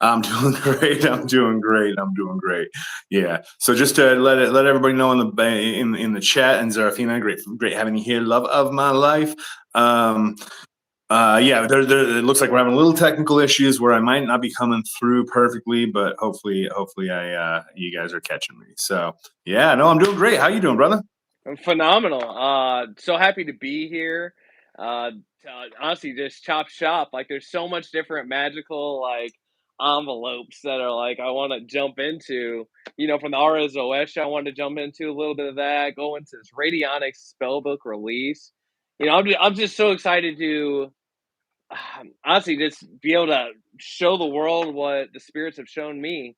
I'm doing great. I'm doing great. I'm doing great. Yeah. So just to let everybody know in the chat, and Zarafina, great having you here. Love of my life. Um, yeah, it looks like we're having a little technical issues where I might not be coming through perfectly, but hopefully you guys are catching me. So yeah, no, I'm doing great. How you doing, brother? I'm phenomenal. So happy to be here. Honestly, just chop shop. Like, there's so much different magical envelopes that are like I want to jump into. From the Rzoesha, I wanted to jump into a little bit of that. Go into this Radionics spellbook release. I'm just so excited to honestly just be able to show the world what the spirits have shown me,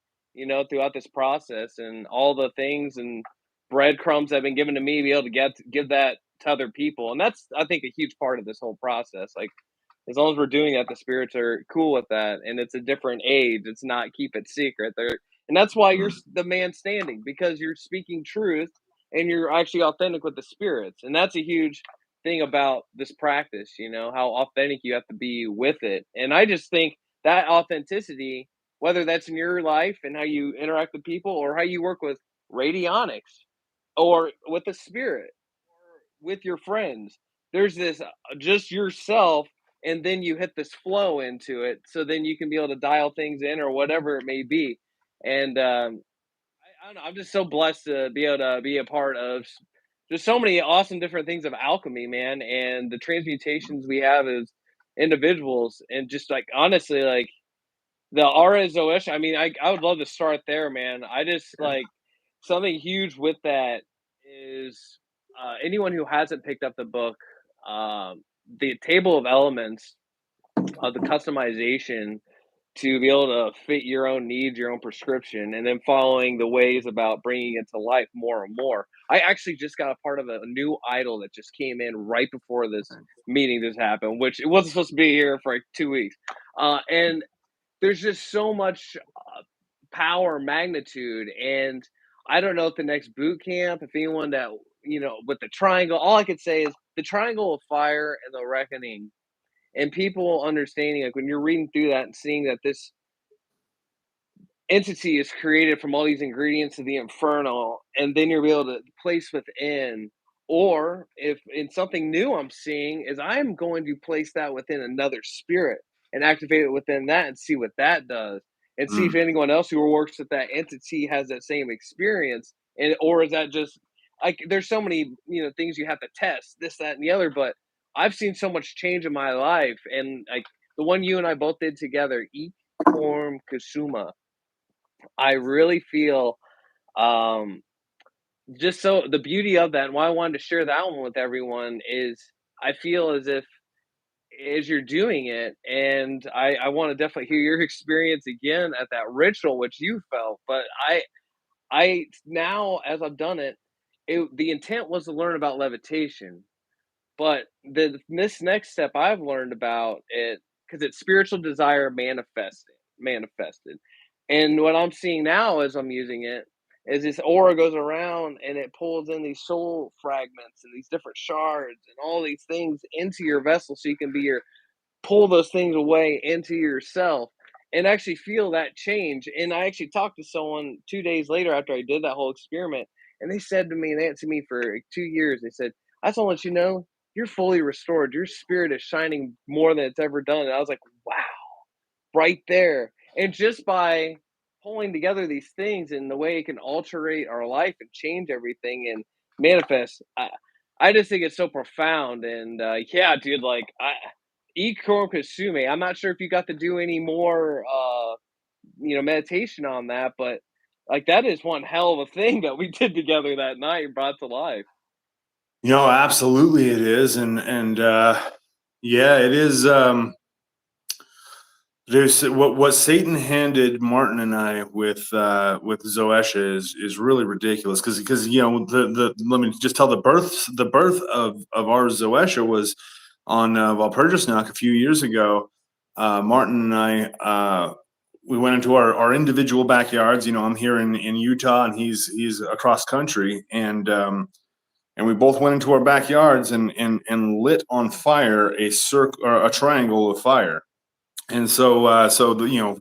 throughout this process and all the things and breadcrumbs that have been given to me, be able to give that to other people. And that's, I think, a huge part of this whole process. Like, as long as we're doing that, the spirits are cool with that. And it's a different age. It's not keep it secret. And that's why you're the man standing, because you're speaking truth and you're actually authentic with the spirits. And that's a huge thing about this practice, how authentic you have to be with it. And I just think that authenticity, whether that's in your life and how you interact with people, or how you work with radionics, or with the spirit, or with your friends, there's this just yourself, and then you hit this flow into it, so then you can be able to dial things in or whatever it may be. And I don't know. I'm just so blessed to be able to be a part of just so many awesome different things of alchemy, man, and the transmutations we have as individuals, and just like honestly, like the aura Zoetia. I mean, I would love to start there, man. I just like something huge with that is anyone who hasn't picked up the book, the table of elements, the customization to be able to fit your own needs, your own prescription, and then following the ways about bringing it to life more and more. I actually just got a part of a new idol that just came in right before this meeting just happened, which it wasn't supposed to be here for like 2 weeks. And there's just so much power, magnitude, and I don't know if the next boot camp, if anyone that with the triangle, all I could say is the triangle of fire and the reckoning, and people understanding, like when you're reading through that and seeing that this entity is created from all these ingredients of the infernal, and then you'll be able to place within. Or if in something new I'm seeing is I'm going to place that within another spirit and activate it within that and see what that does, and see if Mm. anyone else who works with that entity has that same experience. And or is that just like there's so many things you have to test, this, that, and the other. But I've seen so much change in my life, and like the one you and I both did together, Eat Form Kasuma, I really feel um, just so the beauty of that, and why I wanted to share that one with everyone is I feel as if as you're doing it, and I want to definitely hear your experience again at that ritual, which you felt. But I now as I've done it, the intent was to learn about levitation, but this next step I've learned about it, because it's spiritual desire manifested. And what I'm seeing now as I'm using it is this aura goes around and it pulls in these soul fragments and these different shards and all these things into your vessel, so you can pull those things away into yourself and actually feel that change. And I actually talked to someone 2 days later after I did that whole experiment, and they said to me, and they answered me for like 2 years, they said, I just want to let you know you're fully restored. Your spirit is shining more than it's ever done. And I was like, wow, right there. And just by pulling together these things and the way it can alterate our life and change everything and manifest, I just think it's so profound. And yeah, dude, like Ikoro Kasume, I'm not sure if you got to do any more meditation on that, but like that is one hell of a thing that we did together that night and brought to life. Absolutely it is, and yeah, it is. There's what Satan handed Martin and I with Zoetia is really ridiculous, because the let me just tell the birth of our Zoetia was on Walpurgisnacht a few years ago. Martin and I we went into our individual backyards. I'm here in Utah, and he's across country, and we both went into our backyards and lit on fire a triangle of fire. And so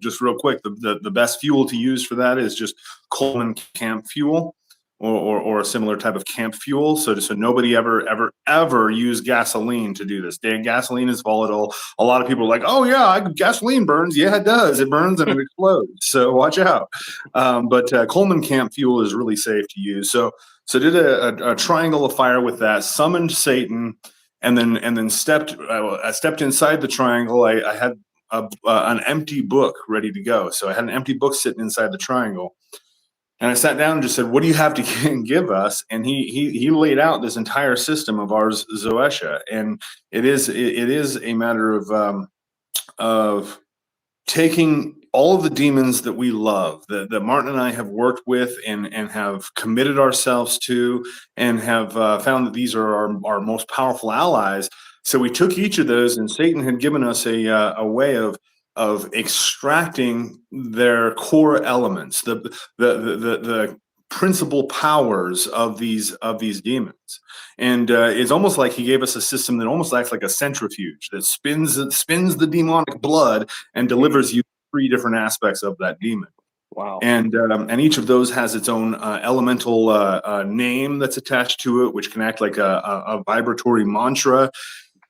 just real quick, the best fuel to use for that is just Coleman camp fuel, or a similar type of camp fuel. So nobody ever use gasoline to do this. Gasoline is volatile. A lot of people are like, oh yeah, gasoline burns. Yeah, it does. It burns and it explodes. So watch out. But Coleman camp fuel is really safe to use. So did a triangle of fire with that. Summoned Satan, and then stepped inside the triangle. I had an empty book ready to go. So I had an empty book sitting inside the triangle, and I sat down and just said, "What do you have to give us?" And he laid out this entire system of ours, Rzoesha, and it is a matter of taking all of the demons that we love, that Martin and I have worked with and have committed ourselves to, and have found that these are our most powerful allies. So we took each of those, and Satan had given us a way of extracting their core elements, the principal powers of these demons. And it's almost like he gave us a system that almost acts like a centrifuge that spins the demonic blood and delivers you 3 different aspects of that demon. Wow. And each of those has its own elemental name that's attached to it, which can act like a vibratory mantra.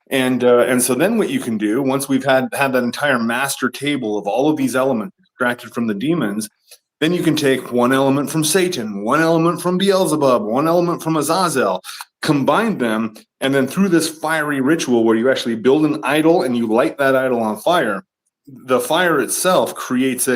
And so then what you can do, once we've had that entire master table of all of these elements extracted from the demons, then you can take one element from Satan, one element from Beelzebub, one element from Azazel, combine them, and then through this fiery ritual where you actually build an idol and you light that idol on fire, the fire itself creates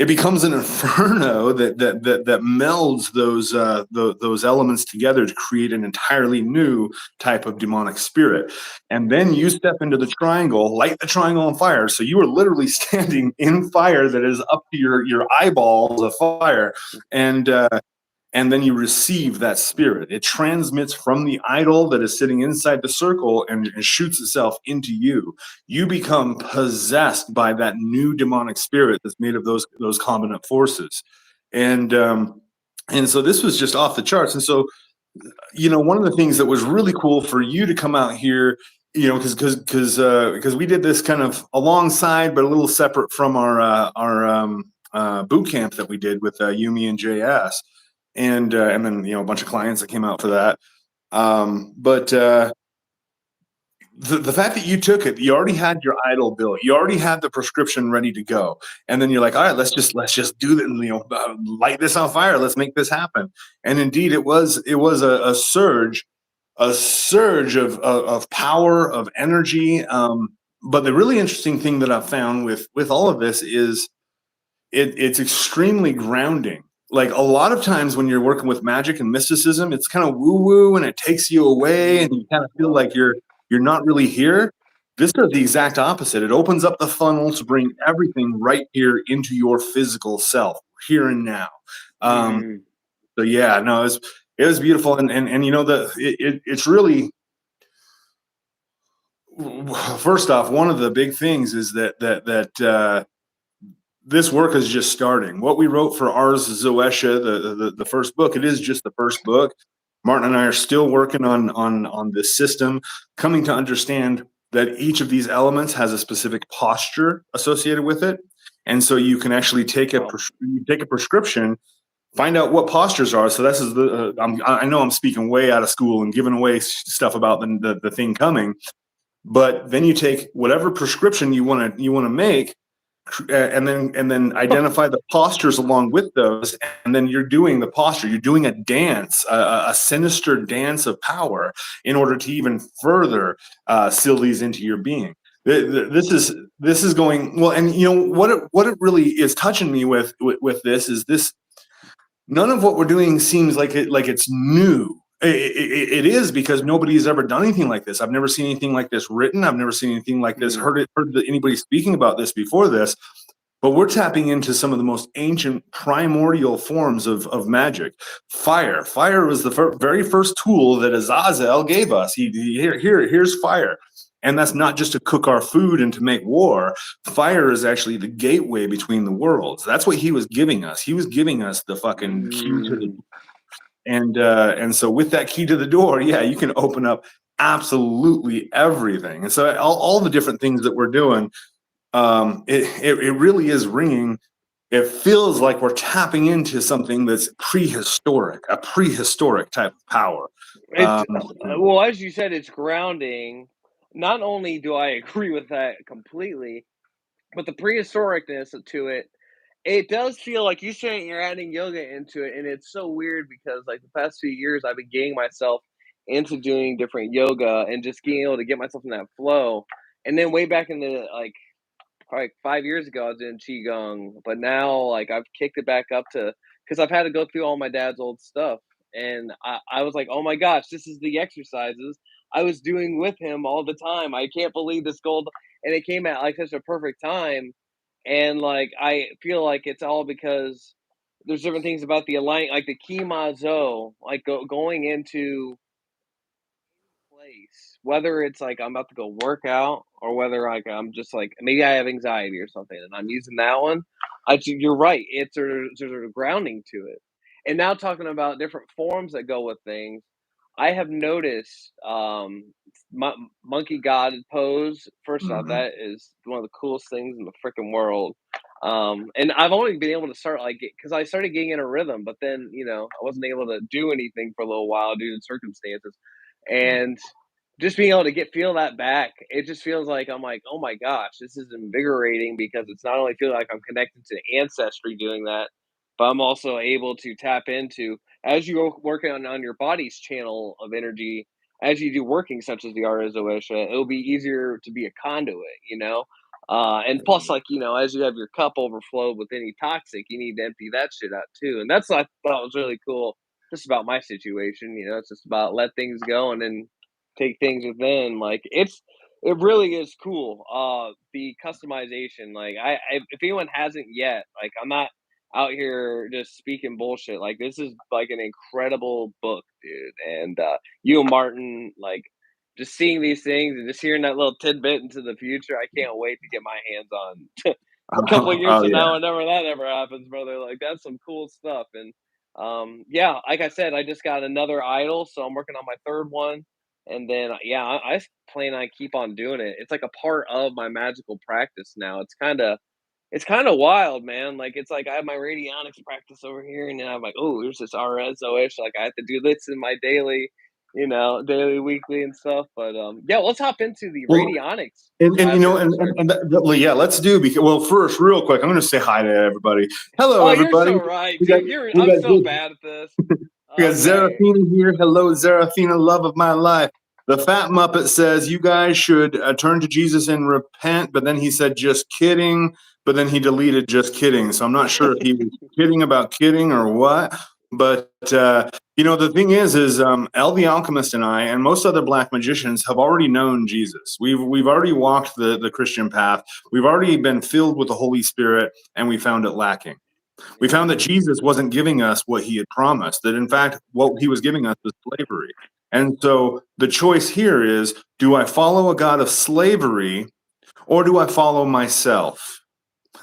it becomes an inferno that melds those elements together to create an entirely new type of demonic spirit. And then you step into the triangle, light the triangle on fire. So you are literally standing in fire that is up to your eyeballs of fire, and then you receive that spirit. It transmits from the idol that is sitting inside the circle and shoots itself into you. You become possessed by that new demonic spirit that's made of those combinant forces. And so this was just off the charts. And so, one of the things that was really cool for you to come out here, because we did this kind of alongside, but a little separate from our boot camp that we did with Yumi and JS. And then a bunch of clients that came out for that. But the fact that you took it, you already had your idol built, you already had the prescription ready to go, and then you're like, all right, let's just do that, light this on fire, let's make this happen. And indeed, it was a surge of power, of energy. But the really interesting thing that I've found with all of this is it's extremely grounding. Like a lot of times when you're working with magic and mysticism, it's kind of woo-woo and it takes you away and you kind of feel like you're not really here. This does the exact opposite. It opens up the funnel to bring everything right here into your physical self, here and now. So yeah, no, it was beautiful. And it's really, first off, one of the big things is that this work is just starting. What we wrote for ours, Zoetia, the first book, it is just the first book. Martin and I are still working on this system, coming to understand that each of these elements has a specific posture associated with it. And so you can actually take a prescription, find out what postures are. So this is I know I'm speaking way out of school and giving away stuff about the thing coming, but then you take whatever prescription you want to make, and then identify the postures along with those, and then you're doing the posture. You're doing a dance, a sinister dance of power, in order to even further seal these into your being. This is going well, and what it really is touching me with this is this. None of what we're doing seems like it's new. It is, because nobody's ever done anything like this. I've never seen anything like this written. I've never seen anything like this, heard anybody speaking about this before this. But we're tapping into some of the most ancient primordial forms of magic. Fire was the very first tool that Azazel gave us. Here's fire. And that's not just to cook our food and to make war. Fire is actually the gateway between the worlds. That's what he was giving us. He was giving us the fucking key to the. And so with that key to the door, yeah, you can open up absolutely everything. And so all the different things that we're doing, it really is ringing. It feels like we're tapping into something that's a prehistoric type of power. It's well, as you said, it's grounding. Not only do I agree with that completely, but the prehistoricness to it, it does feel like you saying you're adding yoga into it, and it's so weird because like the past few years I've been getting myself into doing different yoga and just being able to get myself in that flow. And then way back in the like 5 years ago, I was doing qigong, but now like I've kicked it back up to because I've had to go through all my dad's old stuff, and I was like, oh my gosh, this is the exercises I was doing with him all the time. I can't believe this gold, and it came at like such a perfect time, and like I feel like it's all because there's different things about the align like the kimazo, like going into place, whether it's like I'm about to go work out or whether like I'm just like maybe I have anxiety or something and I'm using that one. You're right. There's a grounding to it. And now talking about different forms that go with things, I have noticed monkey god pose. First off, Mhm. that is one of the coolest things in the freaking world. And I've only been able to start like because I started getting in a rhythm, but then I wasn't able to do anything for a little while due to circumstances, and just being able to feel that back, it just feels like I'm like, oh my gosh, this is invigorating because it's not only feel like I'm connected to ancestry doing that, but I'm also able to tap into as you work on your body's channel of energy, as you do working such as the art of Zoetia, it'll be easier to be a conduit. And plus, like as you have your cup overflow with any toxic, you need to empty that shit out too. And that's what I thought was really cool, just about my situation. It's just about let things go and then take things within. Like it really is cool. The customization. Like if anyone hasn't yet, like I'm not out here just speaking bullshit. Like this is like an incredible book, dude. And you and Martin, like just seeing these things and just hearing that little tidbit into the future, I can't wait to get my hands on a couple of years Oh from yeah. now, whenever that ever happens, brother. Like that's some cool stuff. And yeah, like I said, I just got another idol, so I'm working on my third one. And then yeah, I plan on keep on doing it. It's like a part of my magical practice now. It's kind of wild, man. Like it's like I have my radionics practice over here, and then I'm like, oh, there's this RSOish. Like I have to do this in my daily, weekly, and stuff. But yeah, let's hop into the Well, radionics and side for a second. well, yeah, let's do because well, first, real quick, I'm going to say hi to everybody. Hello, Oh, you're everybody. so right, We got dude. we I'm got so bad at this. we got Okay. Zerathina here. Hello, Zerathina, love of my life. The fat Muppet says you guys should turn to Jesus and repent, but then he said just kidding, but then he deleted just kidding. So I'm not sure if he was kidding about kidding or what. But the thing is El the Alchemist and I and most other black magicians have already known Jesus. We've already walked the Christian path. We've already been filled with the Holy Spirit, and we found it lacking. We Yeah. found that Jesus wasn't giving us what he had promised, that in fact, what he was giving us was slavery. And so the choice here is, do I follow a God of slavery or do I follow myself?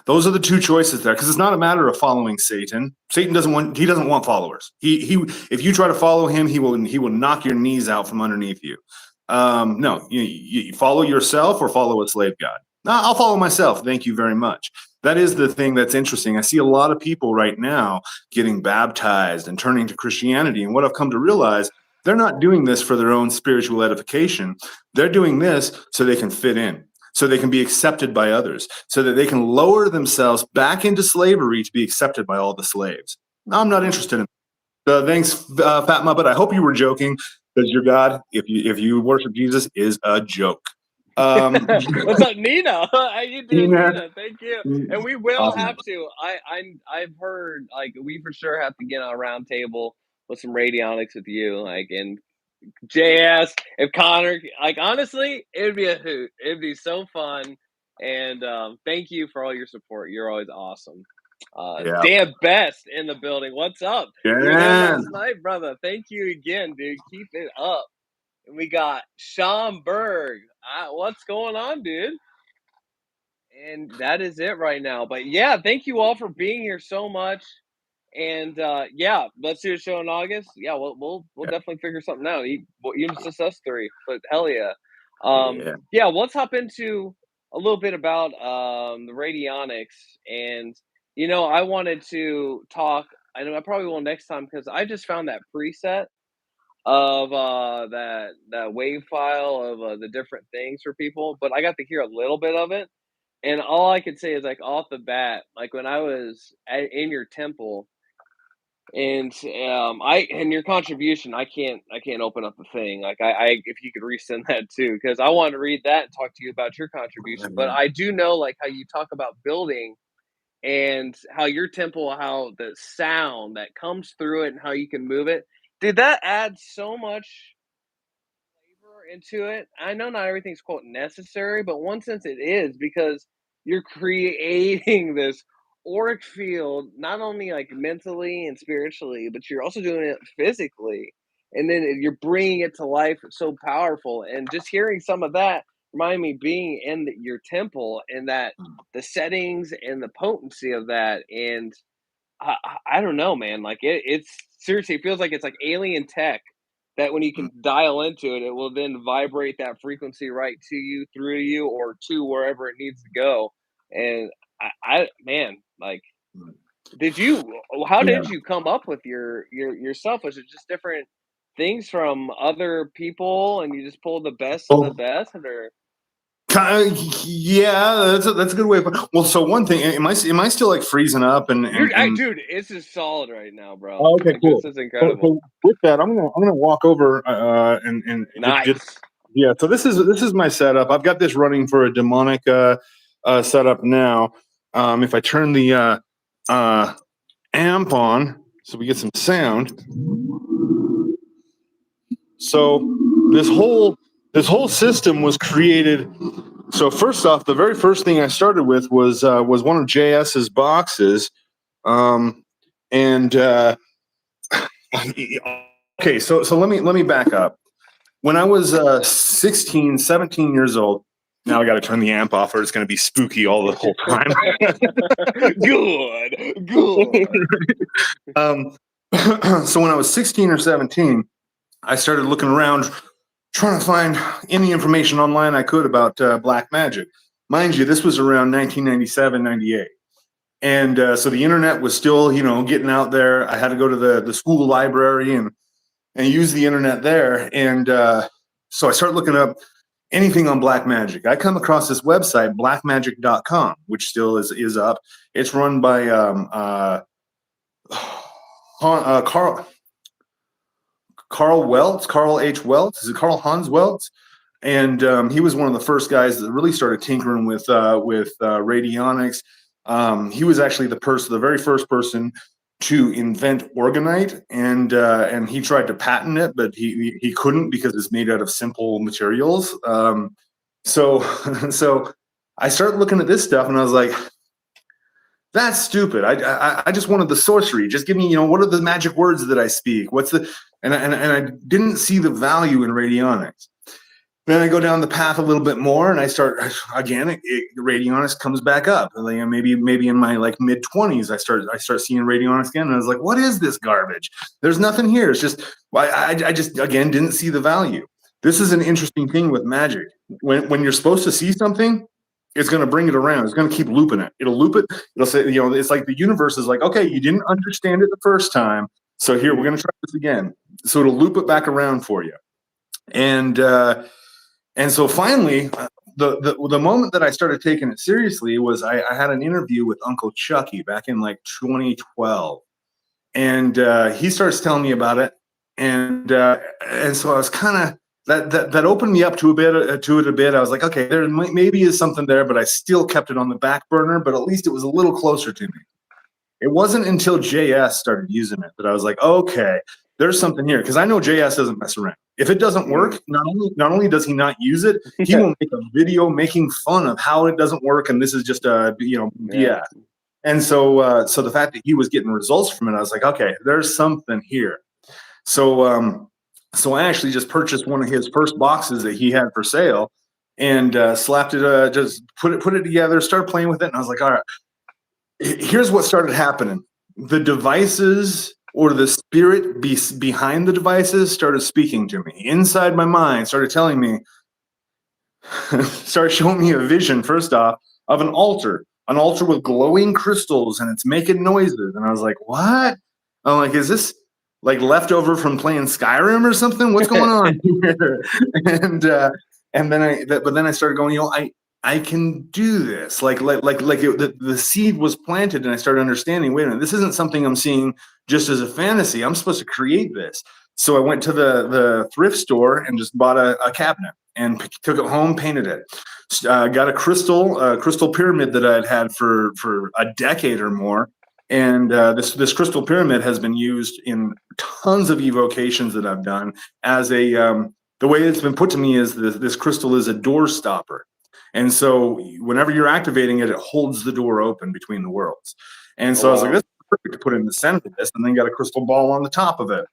Those are the two choices there, because it's not a matter of following Satan. Satan doesn't want followers. If you try to follow him, he will knock your knees out from underneath you. No, you follow yourself or follow a slave god. No, I'll follow myself. Thank you very much. That is the thing that's interesting. I see a lot of people right now getting baptized and turning to Christianity. And what I've come to realize, they're not doing this for their own spiritual edification. They're doing this so they can fit in, so they can be accepted by others, so that they can lower themselves back into slavery to be accepted by all the slaves. I'm not Mm. interested in thanks, Fat Muppet. I hope you were joking, because your God, if you worship Jesus, is a joke. Um, What's up, Nina? How you doing, Tina, Nina? Thank you. And we will awesome. have to. I've heard like we for sure have to get on a round table with some radionics with you, like and JS, if Connor, like honestly, it would be a hoot. It'd be so fun. And thank you for all your support. You're always awesome. Yeah. Dan Best in the building. What's up? We were there Yeah. last night, brother. Thank you again, dude. Keep it up. And we got Sean Berg. What's going on, dude? And that is it right now. But yeah, thank you all for being here so much. And yeah, let's do a show in August. Yeah, we'll definitely figure something out. Even just us three, but hell yeah. Yeah. Yeah, let's hop into a little bit about the radionics. And I wanted to talk. I know I probably will next time because I just found that preset of that wave file of the different things for people, but I got to hear a little bit of it, and all I could say is like off the bat, like when I was in your temple, and and your contribution, I can't open up the thing. Like I if you could resend that too, because I wanted to read that and talk to you about your contribution. But I do know like how you talk about building and how your temple, how the sound that comes through it and how you can move it. Dude, that adds so much flavor into it. I know not everything's quote necessary, but one sense it is because you're creating this auric field, not only like mentally and spiritually, but you're also doing it physically. And then you're bringing it to life. It's so powerful. And just hearing some of that remind me being in your temple and that the settings and the potency of that. And I don't know, man. Like it's seriously, it feels like it's like alien tech that when you can dial into it, it will then vibrate that frequency right to you, through you, or to wherever it needs to go. And man, like, did you? How Yeah. did you come up with yourself? Was it just different things from other people, and you just pulled the best of the Well, best, or? yeah, that's a good way. Well, so one thing, am I still like freezing up Dude, this is solid right now, bro. oh, okay, Like cool. this is So, incredible. so with that, I'm gonna walk over and just Nice. yeah. So this is my setup. I've got this running for a demonic setup now. If I turn the amp on, so we get some sound. So this whole system was created. So first off, the very first thing I started with was one of JS's boxes, and okay. So let me back up. When I was 16, 17 years old, now I got to turn the amp off, or it's going to be spooky all the whole time. Good. So when I was 16 or 17, I started looking around, trying to find any information online I could about black magic. Mind you, this was around 1997, 98. And so the internet was still, getting out there. I had to go to the school library and use the internet there. And so I started looking up anything on black magic. I come across this website, blackmagic.com, which still is up. It's run by Carl Weltz, Carl H. Weltz. Is it Carl Hans Weltz? And he was one of the first guys that really started tinkering with radionics. He was actually the very first person to invent orgonite, and he tried to patent it, but he couldn't because it's made out of simple materials. So so I started looking at this stuff, and I was like, that's stupid. I just wanted the sorcery. Just give me, what are the magic words that I speak? What's the and I didn't see the value in radionics. Then I go down the path a little bit more, and I start again. Radionics comes back up. Like maybe in my like mid-20s, I start seeing radionics again, and I was like, "What is this garbage? There's nothing here. It's just I just again didn't see the value." This is an interesting thing with magic. When you're supposed to see something, it's going to bring it around. It's going to keep looping it. It'll loop it. It'll say, it's like the universe is like, okay, you didn't understand it the first time, so here we're going to try this again. So it'll loop it back around for you, and so finally, the moment that I started taking it seriously was I had an interview with Uncle Chucky back in like 2012, and he starts telling me about it, and so I was kind of that opened me up to it a bit. I was like, okay, there maybe is something there, but I still kept it on the back burner. But at least it was a little closer to me. It wasn't until JS started using it that I was like, okay, there's something here, because I know JS doesn't mess around. If it doesn't work, not only does he not use it, he will make a video making fun of how it doesn't work, and this is just BS. Yeah. And so the fact that he was getting results from it, I was like, okay, there's something here. So I actually just purchased one of his first boxes that he had for sale, and slapped it, just put it together, started playing with it, and I was like, all right, here's what started happening. the devices or the spirit behind the devices started speaking to me inside my mind, started telling me, started showing me a vision, first off, of an altar with glowing crystals, and it's making noises. And I was like, what? I'm like, is this like leftover from playing Skyrim or something? What's going on here? And then but then I started going, I can do this. The seed was planted, and I started understanding, wait a minute, this isn't something I'm seeing just as a fantasy. I'm supposed to create this. So I went to the thrift store and just bought a cabinet and took it home, painted it. Got a crystal pyramid that I'd had for a decade or more, and this crystal pyramid has been used in tons of evocations that I've done as a the way it's been put to me is this crystal is a door stopper, and so whenever you're activating it, it holds the door open between the worlds. And Oh so I was like, wow. this is perfect to put in the center of this, and then got a crystal ball on the top of it.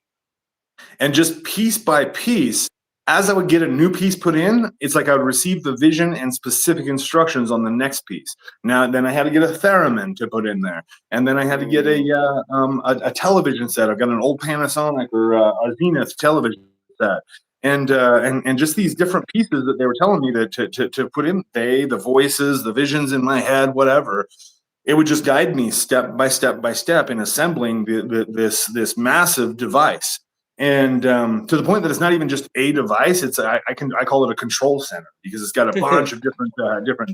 And just piece by piece, as I would get a new piece put in, it's like I would receive the vision and specific instructions on the next piece. Now, then I had to get a theremin to put in there, and then I had to get a television set. I've got an old Panasonic or a Zenith television set, and just these different pieces that they were telling me to put in. The voices, the visions in my head, whatever. It would just guide me step by step in assembling this massive device, and to the point that it's not even just a device. I call it a control center because it's got a bunch of different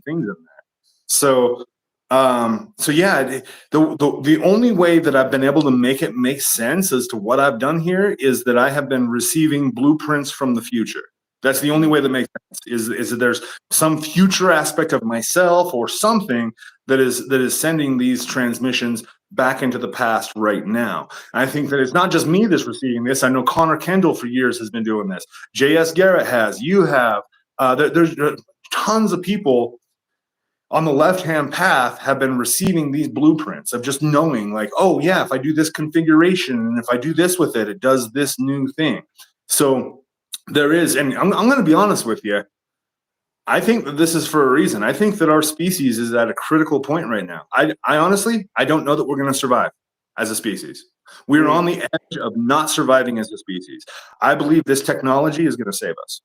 things in there. So so yeah, the only way that I've been able to make it make sense as to what I've done here is that I have been receiving blueprints from the future. That's the only way that makes sense, is that there's some future aspect of myself or something that is sending these transmissions back into the past right now. And I think that it's not just me that's receiving this. I know Connor Kendall for years has been doing this. J.S. Garrett has. You have. There's tons of people on the left-hand path have been receiving these blueprints of just knowing, like, oh yeah, if I do this configuration and if I do this with it, it does this new thing. So there is, and I'm going to be honest with you, I think that this is for a reason. I think that our species is at a critical point right now. I honestly, I don't know that we're going to survive as a species. We're on the edge of not surviving as a species. I believe this technology is going to save us.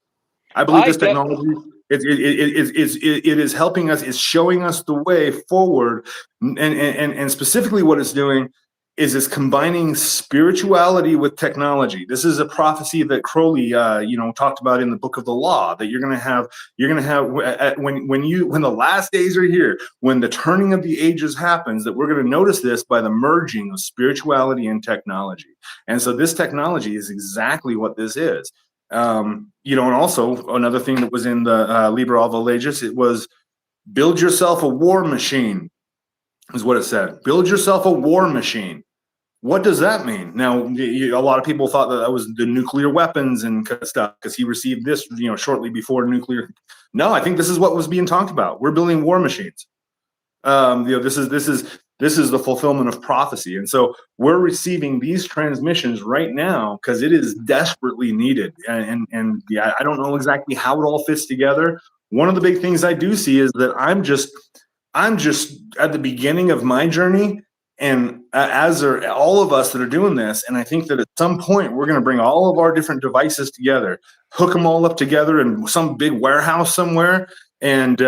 I believe I this de- technology it is helping us, it's showing us the way forward, and specifically what it's doing is it's combining spirituality with technology. This is a prophecy that Crowley, talked about in the Book of the Law, that you're going to have when the last days are here, when the turning of the ages happens, that we're going to notice this by the merging of spirituality and technology. And so this technology is exactly what this is. And also another thing that was in the Liber Alva Legis, it was build yourself a war machine, is what it said. Build yourself a war machine. What does that mean? Now, a lot of people thought that was the nuclear weapons and stuff because he received this, shortly before nuclear. No, I think this is what was being talked about. We're building war machines. This is the fulfillment of prophecy, and so we're receiving these transmissions right now because it is desperately needed. And yeah, I don't know exactly how it all fits together. One of the big things I do see is that I'm just at the beginning of my journey, and as are all of us that are doing this. And I think that at some point we're going to bring all of our different devices together, hook them all up together in some big warehouse somewhere, and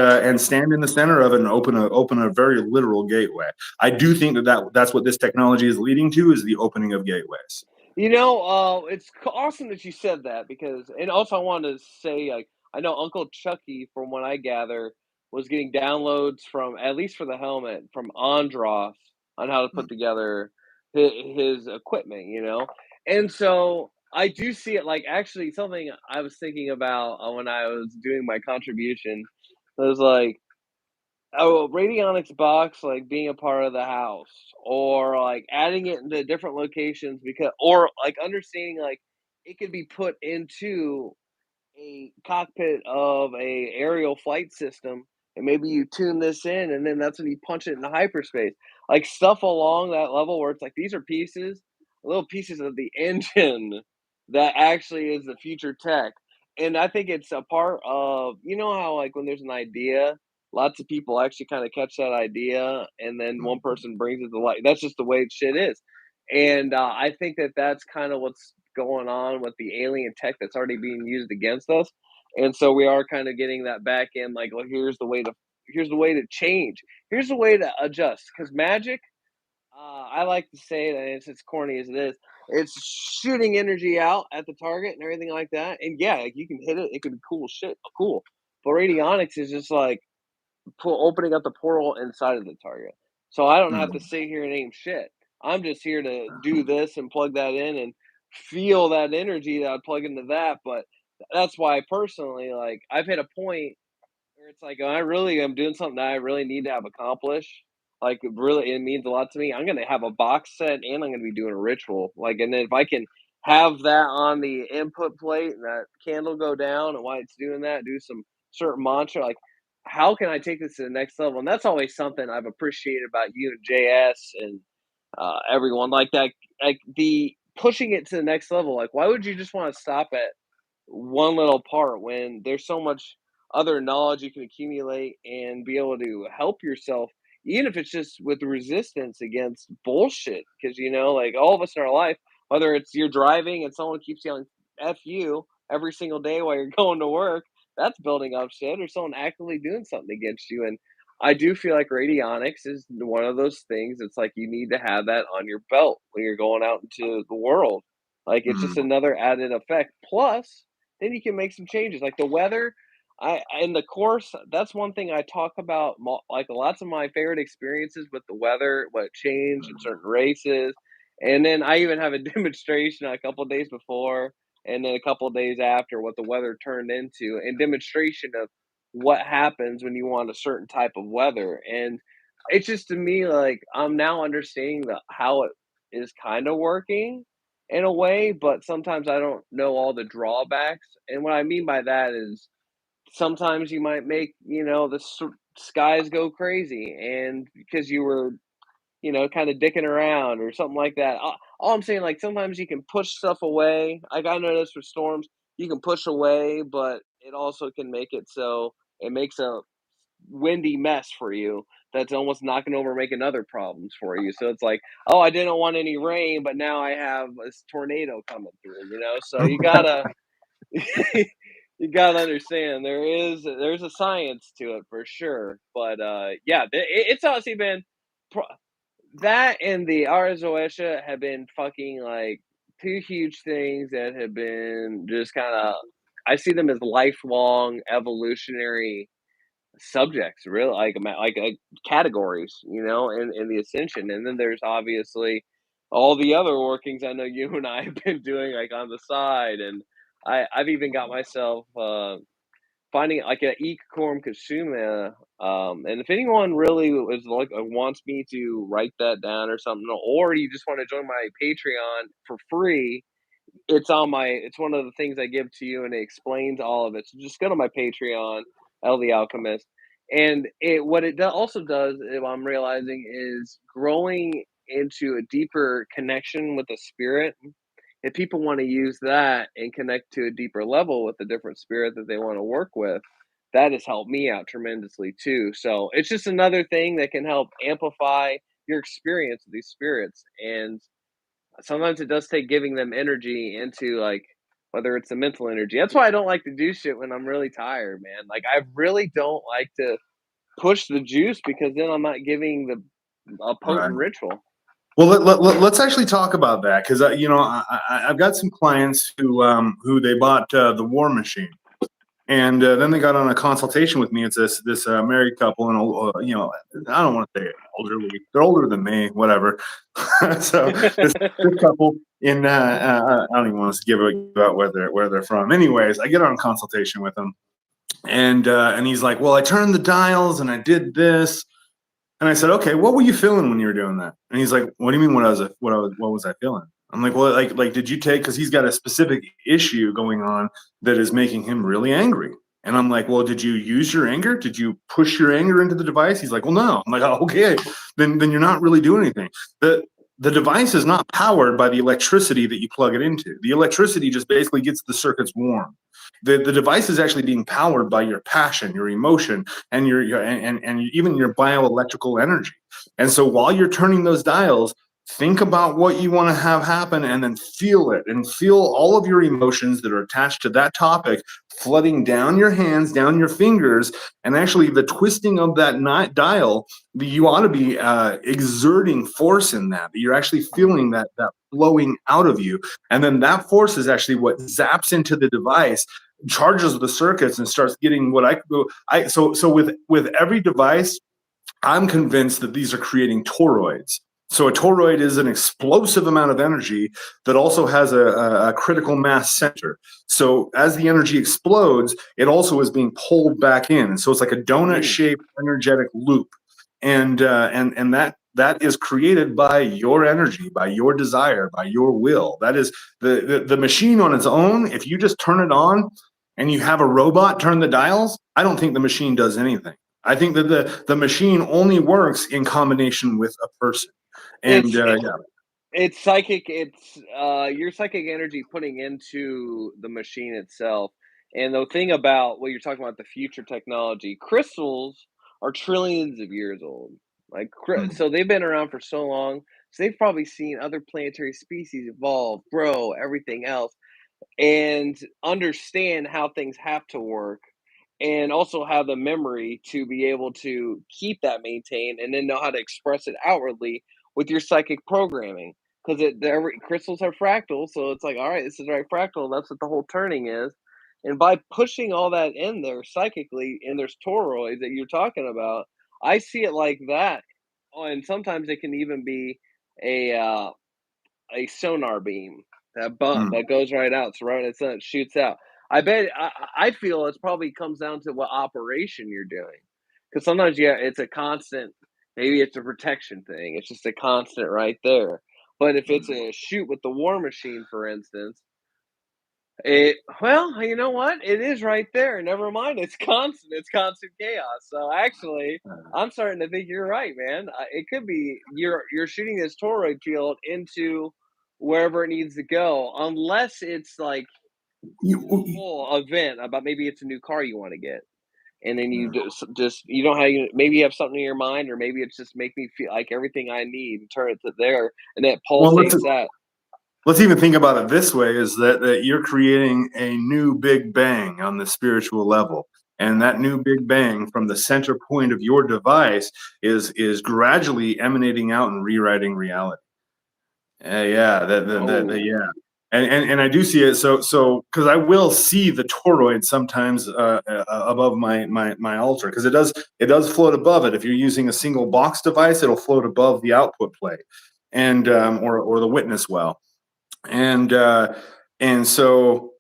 stand in the center of it and open a very literal gateway. I do think that's what this technology is leading to, is the opening of gateways. it's awesome that you said that because, and also I wanted to say, like, I know Uncle Chucky, from what I gather, was getting downloads from, at least for the helmet, from Andros on how to put together his equipment, and so I do see it, like, actually something I was thinking about when I was doing my contribution was like, oh, radionics box, like, being a part of the house, or like adding it into different locations, because, or like understanding, like, it could be put into a cockpit of a aerial flight system, and maybe you tune this in, and then that's when you punch it into hyperspace, like stuff along that level, where it's like these are pieces, little pieces of the engine that actually is the future tech. And I think it's a part of, how, like, when there's an idea, lots of people actually kind of catch that idea, and then one person brings it to light. That's just the way shit is. And I think that that's kind of what's going on with the alien tech that's already being used against us. And so we are kind of getting that back in, like, well, here's the way to change. Here's the way to adjust. Because magic, I like to say that it's as corny as it is. It's shooting energy out at the target and everything like that. And yeah, like you can hit it. It can be cool shit, cool. But radionics is just like opening up the portal inside of the target. So I don't have to Mm, sit here and aim shit. I'm just here to do this and plug that in and feel that energy that I plug into that. But that's why personally, like I've hit a point where it's like, I really am doing something that I really need to have accomplished. Like really, it means a lot to me. I'm gonna have a box set and I'm gonna be doing a ritual. Like, and then if I can have that on the input plate and that candle go down and while it's doing that, do some certain mantra. Like, how can I take this to the next level? And that's always something I've appreciated about you and JS and everyone like that. Like the pushing it to the next level. Like, why would you just want to stop at one little part when there's so much other knowledge you can accumulate and be able to help yourself, even if it's just with resistance against bullshit. Because, like all of us in our life, whether it's you're driving and someone keeps yelling F you every single day while you're going to work, that's building up shit, or someone actively doing something against you. And I do feel like radionics is one of those things. It's like you need to have that on your belt when you're going out into the world. Like it's just mm, another added effect. Plus, then you can make some changes. Like the weather, in the course, that's one thing I talk about. Like lots of my favorite experiences with the weather, what changed in certain races, and then I even have a demonstration a couple of days before, and then a couple of days after what the weather turned into, and demonstration of what happens when you want a certain type of weather. And it's just to me like I'm now understanding how it is kind of working in a way, but sometimes I don't know all the drawbacks. And what I mean by that is sometimes you might make, the skies go crazy and because you were, kind of dicking around or something like that. All I'm saying, like, sometimes you can push stuff away. Like, I noticed for storms, you can push away, but it also can make it so it makes a windy mess for you that's almost knocking over making other problems for you. So it's like, oh, I didn't want any rain, but now I have this tornado coming through. So you gotta you gotta understand there's a science to it for sure. But yeah, it's honestly been pro- that and the Rzoesha have been fucking like two huge things that have been just kind of I see them as lifelong evolutionary subjects, really, like categories, in the ascension. And then there's obviously all the other workings I know you and I have been doing, like on the side. And I've even got myself finding like an Ikorum Kasuma. And if anyone really is like wants me to write that down or something, or you just want to join my Patreon for free, it's one of the things I give to you and it explains all of it. So just go to my Patreon, L the Alchemist. And what it also does, if I'm realizing, is growing into a deeper connection with the spirit. If people want to use that and connect to a deeper level with the different spirit that they want to work with, that has helped me out tremendously too. So it's just another thing that can help amplify your experience with these spirits. And sometimes it does take giving them energy into like whether it's the mental energy. That's why I don't like to do shit when I'm really tired, man. Like I really don't like to push the juice because then I'm not giving a right. potent ritual. Well, let's actually talk about that because I've got some clients who they bought the War Machine, and then they got on a consultation with me. It's this married couple, and I don't want to say elderly. They're older than me, whatever. So this couple in I don't even want to give out where they're from. Anyways, I get on a consultation with them, and he's like, "Well, I turned the dials and I did this." And I said, "Okay, what were you feeling when you were doing that?" And he's like, "What do you mean? What was I feeling?" I'm like, "Well, like, did you take? Because he's got a specific issue going on that is making him really angry." And I'm like, "Well, did you use your anger? Did you push your anger into the device?" He's like, "Well, no." I'm like, "Oh, okay, then you're not really doing anything." the device is not powered by the electricity that you plug it into. The electricity just basically gets the circuits warm. The device is actually being powered by your passion, your emotion, and and even your bioelectrical energy. And so while you're turning those dials, think about what you want to have happen, and then feel it, and feel all of your emotions that are attached to that topic flooding down your hands, down your fingers, and actually the twisting of that dial. You ought to be exerting force in that. You're actually feeling that flowing out of you, and then that force is actually what zaps into the device, charges the circuits, and starts getting what so with every device, I'm convinced that these are creating toroids. So a toroid is an explosive amount of energy that also has a critical mass center. So as the energy explodes, it also is being pulled back in. So it's like a donut-shaped energetic loop, and that is created by your energy, by your desire, by your will. That is the machine on its own. If you just turn it on and you have a robot turn the dials, I don't think the machine does anything. I think that the machine only works in combination with a person. And it's psychic. It's your psychic energy putting into the machine itself. And the thing about what you're talking about, the future technology, crystals are trillions of years old. Like so, they've been around for so long. So they've probably seen other planetary species evolve, grow, everything else, and understand how things have to work, and also have the memory to be able to keep that maintained, and then know how to express it outwardly with your psychic programming. Because crystals are fractals, so it's like, all right, this is right fractal. That's what the whole turning is. And by pushing all that in there psychically, and there's toroids that you're talking about, I see it like that. Oh, and sometimes it can even be a a sonar beam that goes right out. So right when it shoots out. I feel it's probably comes down to what operation you're doing, because sometimes it's a constant. Maybe it's a protection thing. It's just a constant right there. But if it's a shoot with the war machine, for instance, you know what? It is right there. Never mind. It's constant. It's constant chaos. So actually, I'm starting to think you're right, man. It could be you're shooting this toroid field into wherever it needs to go, unless it's like full event about maybe it's a new car you want to get, and then you just you don't have maybe you have something in your mind, or maybe it's just make me feel like everything I need and turn it to there, and that pulsates that. Let's even think about it this way: is that you're creating a new big bang on the spiritual level, and that new big bang from the center point of your device is gradually emanating out and rewriting reality. Yeah. And I do see it. So because I will see the toroid sometimes above my altar, because it does float above it. If you're using a single box device, it'll float above the output plate, and or the witness well. And so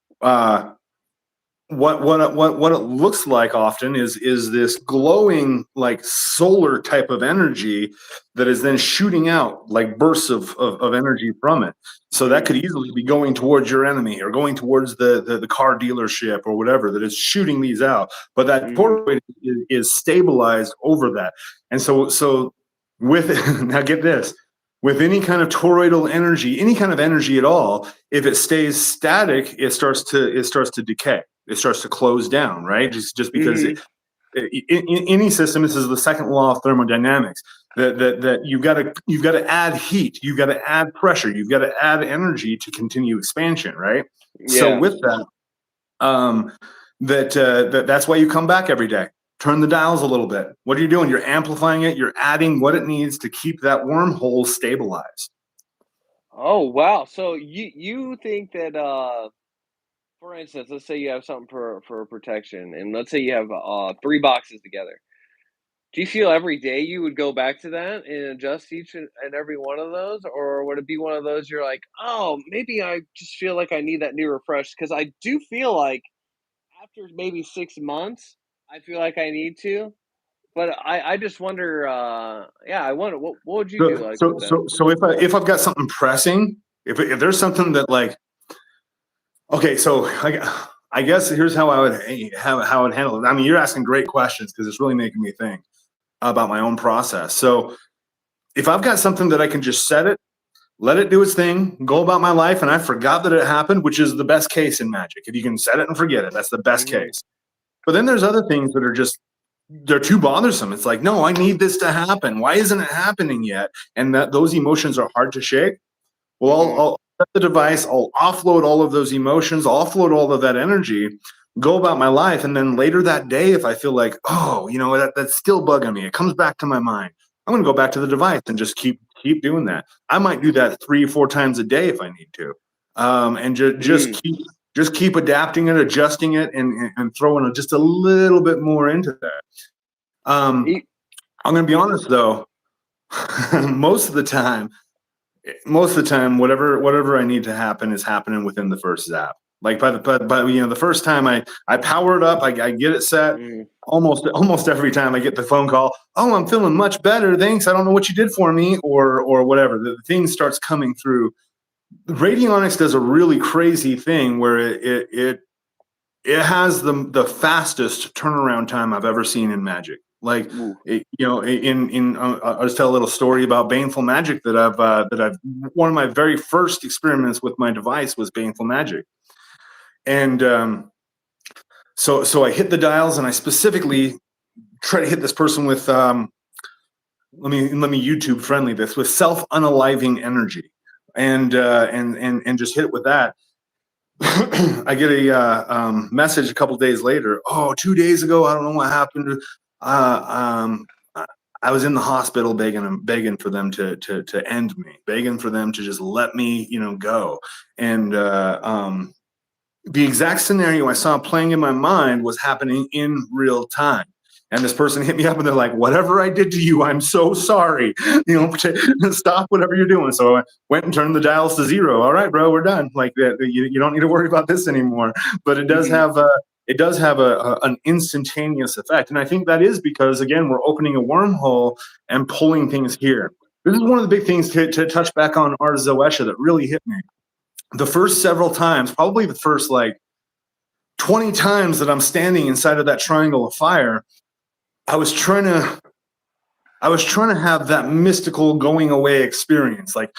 what it looks like often is this glowing, like solar type of energy that is then shooting out like bursts of energy from it. So that could easily be going towards your enemy, or going towards the car dealership, or whatever, that is shooting these out. But that toroid is stabilized over that. And so with now get this, with any kind of toroidal energy, any kind of energy at all, if it stays static, it starts to decay. It starts to close down, right? Just because in any system, this is the second law of thermodynamics. That you've got to add heat, you've got to add pressure, you've got to add energy to continue expansion, right? Yeah. So with that, that's why you come back every day. Turn the dials a little bit. What are you doing? You're amplifying it. You're adding what it needs to keep that wormhole stabilized. Oh wow! So you think that for instance, let's say you have something for protection, and let's say you have 3 boxes together. Do you feel every day you would go back to that and adjust each and every one of those, or would it be one of those you're like, oh, maybe I just feel like I need that new refresh? Because I do feel like after maybe 6 months, I feel like I need to. But I just wonder, yeah, I wonder what would you do like with that? So if I've got something pressing, if there's something that like, okay, so I guess here's how I would handle it. I mean, you're asking great questions, because it's really making me think about my own process. So if I've got something that I can just set it, let it do its thing, go about my life, and I forgot that it happened, which is the best case in magic. If you can set it and forget it, that's the best Mm-hmm. case. But then there's other things that are just, they're too bothersome. It's like, no, I need this to happen. Why isn't it happening yet? And that those emotions are hard to shake. Well, I'll set the device, I'll offload all of those emotions, I'll offload all of that energy, go about my life. And then later that day, if I feel like, oh, you know, that's still bugging me, it comes back to my mind, I'm going to go back to the device and just keep doing that. I might do that 3 or 4 times a day if I need to. And just keep adapting it, adjusting it, and throwing just a little bit more into that. I'm going to be honest though, most of the time, whatever I need to happen is happening within the first zap. Like by the first time I power it up, I get it set. Almost every time I get the phone call, oh, I'm feeling much better, thanks, I don't know what you did for me, or whatever. The thing starts coming through. Radionics does a really crazy thing where it has the fastest turnaround time I've ever seen in magic. Like, I'll just tell a little story about baneful magic that I've one of my very first experiments with my device was baneful magic. And so I hit the dials and I specifically try to hit this person with let me YouTube friendly this with self-unaliving energy, and just hit it with that. I get a message a couple days later. Oh, 2 days ago, I don't know what happened. I was in the hospital begging for them to end me, begging for them to just let me, go. And the exact scenario I saw playing in my mind was happening in real time. And this person hit me up and they're like, whatever I did to you, I'm so sorry. Stop whatever you're doing. So I went and turned the dials to 0. All right, bro, we're done. Like you don't need to worry about this anymore. But it does have an instantaneous effect. And I think that is because, again, we're opening a wormhole and pulling things here. This is one of the big things to touch back on our Rzoesha that really hit me. The first several times, probably the first 20 times that I'm standing inside of that triangle of fire, I was trying to have that mystical going away experience, like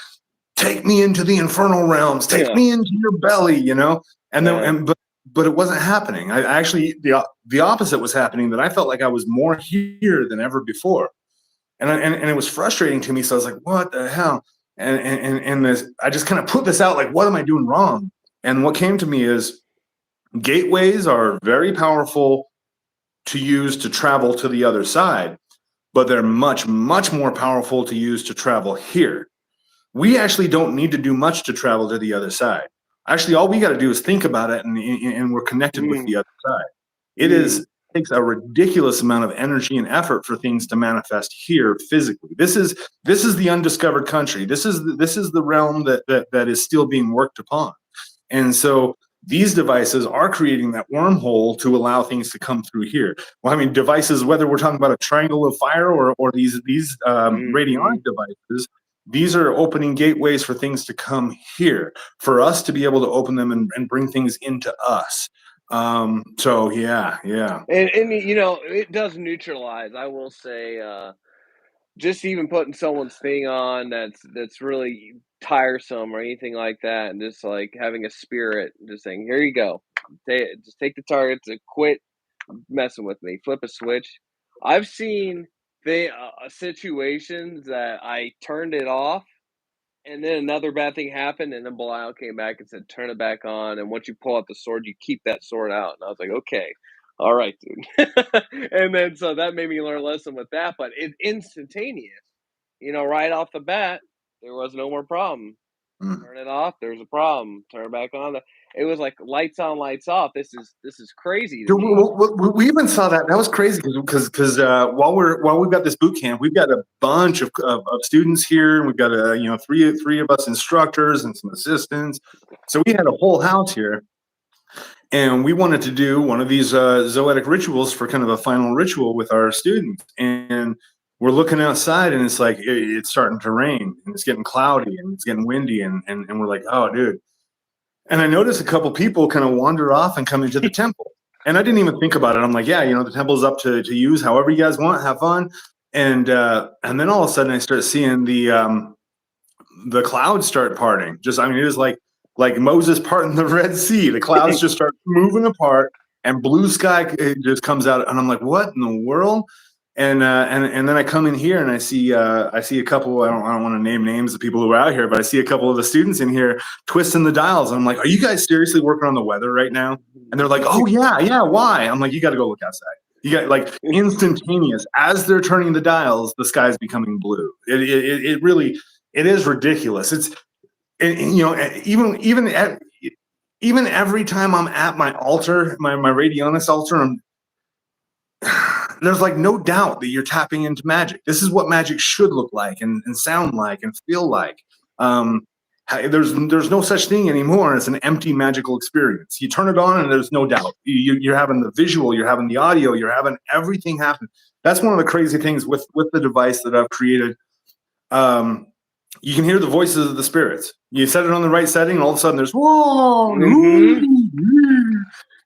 take me into the infernal realms, take me into your belly, but it wasn't happening. I actually the opposite was happening, that I felt like I was more here than ever before, and it was frustrating to me. So I was like, what the hell? And this, I just kind of put this out, like, what am I doing wrong? And what came to me is gateways are very powerful to use to travel to the other side, but they're much, much more powerful to use to travel here. We actually don't need to do much to travel to the other side. Actually, all we got to do is think about it, and we're connected with the other side. It takes a ridiculous amount of energy and effort for things to manifest here physically. This is the undiscovered country. This is the realm that is still being worked upon. And so these devices are creating that wormhole to allow things to come through here. Well, I mean, devices, whether we're talking about a triangle of fire or these radionic devices, these are opening gateways for things to come here, for us to be able to open them and bring things into us. So yeah. And it does neutralize. I will say, just even putting someone's thing on that's really tiresome or anything like that, and just like having a spirit, just saying, here you go, just take the targets and quit messing with me, flip a switch. I've seen situations that I turned it off, and then another bad thing happened, and then Belial came back and said, turn it back on, and once you pull out the sword, you keep that sword out. And I was like, okay, all right, dude. And then so that made me learn a lesson with that, but it's instantaneous. Right off the bat, there was no more problem. Turn it off, there's a problem. Turn it back on. It was like lights on, lights off. This is crazy to me. We even saw that. That was crazy because while we've got this boot camp, we've got a bunch of students here, and we've got three of us instructors and some assistants. So we had a whole house here, and we wanted to do one of these zoetic rituals for kind of a final ritual with our students. And we're looking outside, and it's like it's starting to rain, and it's getting cloudy, and it's getting windy, and we're like, oh, dude. And I noticed a couple people kind of wander off and come into the temple. And I didn't even think about it. I'm like, yeah, the temple's up to use however you guys want, have fun. And then all of a sudden I start seeing the the clouds start parting. Just, I mean, it was like Moses parting the Red Sea. The clouds just start moving apart, and blue sky just comes out, and I'm like, what in the world? And then I come in here and I see a couple. I don't want to name names of people who are out here, but I see a couple of the students in here twisting the dials. And I'm like, are you guys seriously working on the weather right now? And they're like, oh yeah, why? I'm like, you got to go look outside. You got like instantaneous as they're turning the dials, the sky's becoming blue. It really, it is ridiculous. It's, you know, even every time I'm at my altar, my Radionics altar, there's like no doubt that you're tapping into magic. This is what magic should look like and sound like and feel like. There's no such thing anymore as an empty magical experience. You turn it on and there's no doubt. You're having the visual, you're having the audio, you're having everything happen. That's one of the crazy things with the device that I've created. You can hear the voices of the spirits. You set it on the right setting, and all of a sudden there's whoa.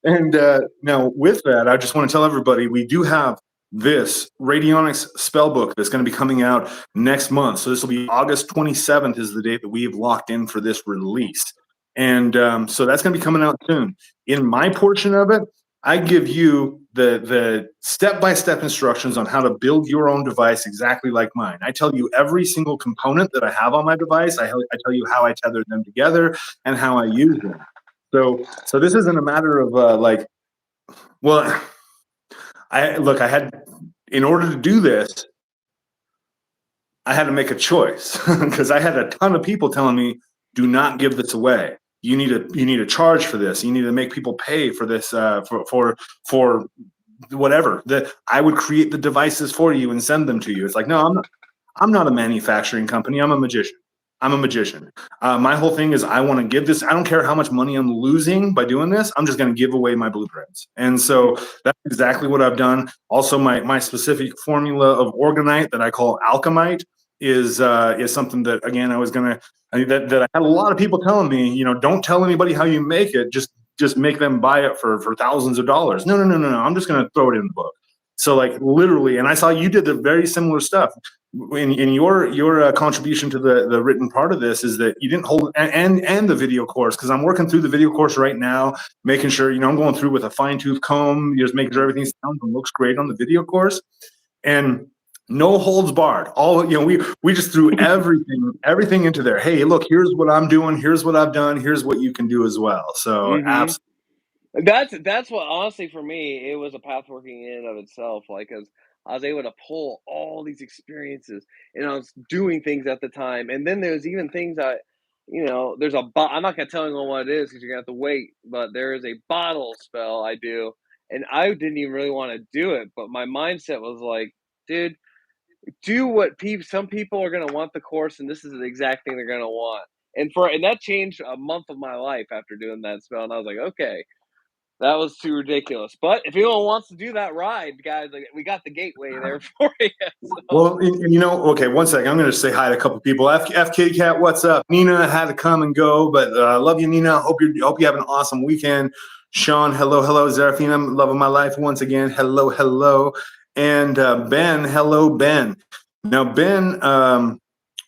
And now with that, I just want to tell everybody we do have this Radionics spell book that's going to be coming out next month. So this will be August 27th is the date that we have locked in for this release. And so that's going to be coming out soon. In my portion of it, I give you the step-by-step instructions on how to build your own device exactly like mine. I tell you every single component that I have on my device. I tell you how I tethered them together and how I use them. So this isn't a matter of well, I had, in order to do this, I had to make a choice because I had a ton of people telling me, do not give this away. You need to charge for this. You need to make people pay for this, for whatever. That I would create the devices for you and send them to you. It's like, no, I'm not a manufacturing company. I'm a magician. My whole thing is I want to give this. I don't care how much money I'm losing by doing this. I'm just going to give away my blueprints. And so that's exactly what I've done. Also, my specific formula of orgonite that I call alchemite is something that, again, that I had a lot of people telling me, you know, don't tell anybody how you make it. Just make them buy it for thousands of dollars. No. I'm just going to throw it in the book. So like literally, and I saw you did the very similar stuff. In your contribution to the written part of this is that you didn't hold and the video course, because I'm working through the video course right now, making sure, you know, I'm going through with a fine-tooth comb, just making sure everything sounds and looks great on the video course, and no holds barred. All, you know, we just threw everything into there. Hey, look, here's what I'm doing, here's what I've done, here's what you can do as well. So absolutely. That's what, honestly, for me, it was a path working in and of itself. Like, cause I was able to pull all these experiences, and I was doing things at the time. And then there's even things there's I'm not gonna tell anyone what it is because you're gonna have to wait. But there is a bottle spell I do, and I didn't even really want to do it, but my mindset was like, dude, do what some people are gonna want the course, and this is the exact thing they're gonna want. And that changed a month of my life after doing that spell, and I was like, okay, that was too ridiculous. But if anyone wants to do that ride, guys, like, we got the gateway there for you. So. Well, and you know, okay, one second. I'm going to say hi to a couple people. FK Cat, what's up? Nina had to come and go, but love you, Nina. Hope you have an awesome weekend. Sean, hello. Zeraphina, love of my life once again. Hello. And Ben, hello, Ben. Now, Ben,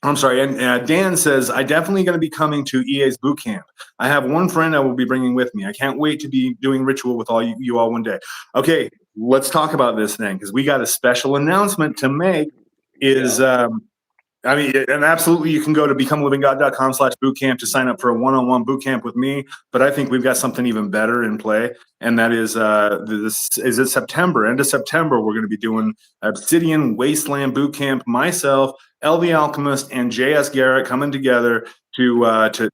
I'm sorry, and Dan says, I definitely going to be coming to EA's Bootcamp. I have one friend I will be bringing with me. I can't wait to be doing ritual with all you all one day. Okay, let's talk about this then, because we got a special announcement to make. And absolutely, you can go to becomeliving.com/bootcamp to sign up for a one-on-one bootcamp with me. But I think we've got something even better in play, and that is September. End of September, we're going to be doing Obsidian Wasteland Bootcamp. Myself, L the Alchemist, and JS Garrett coming together to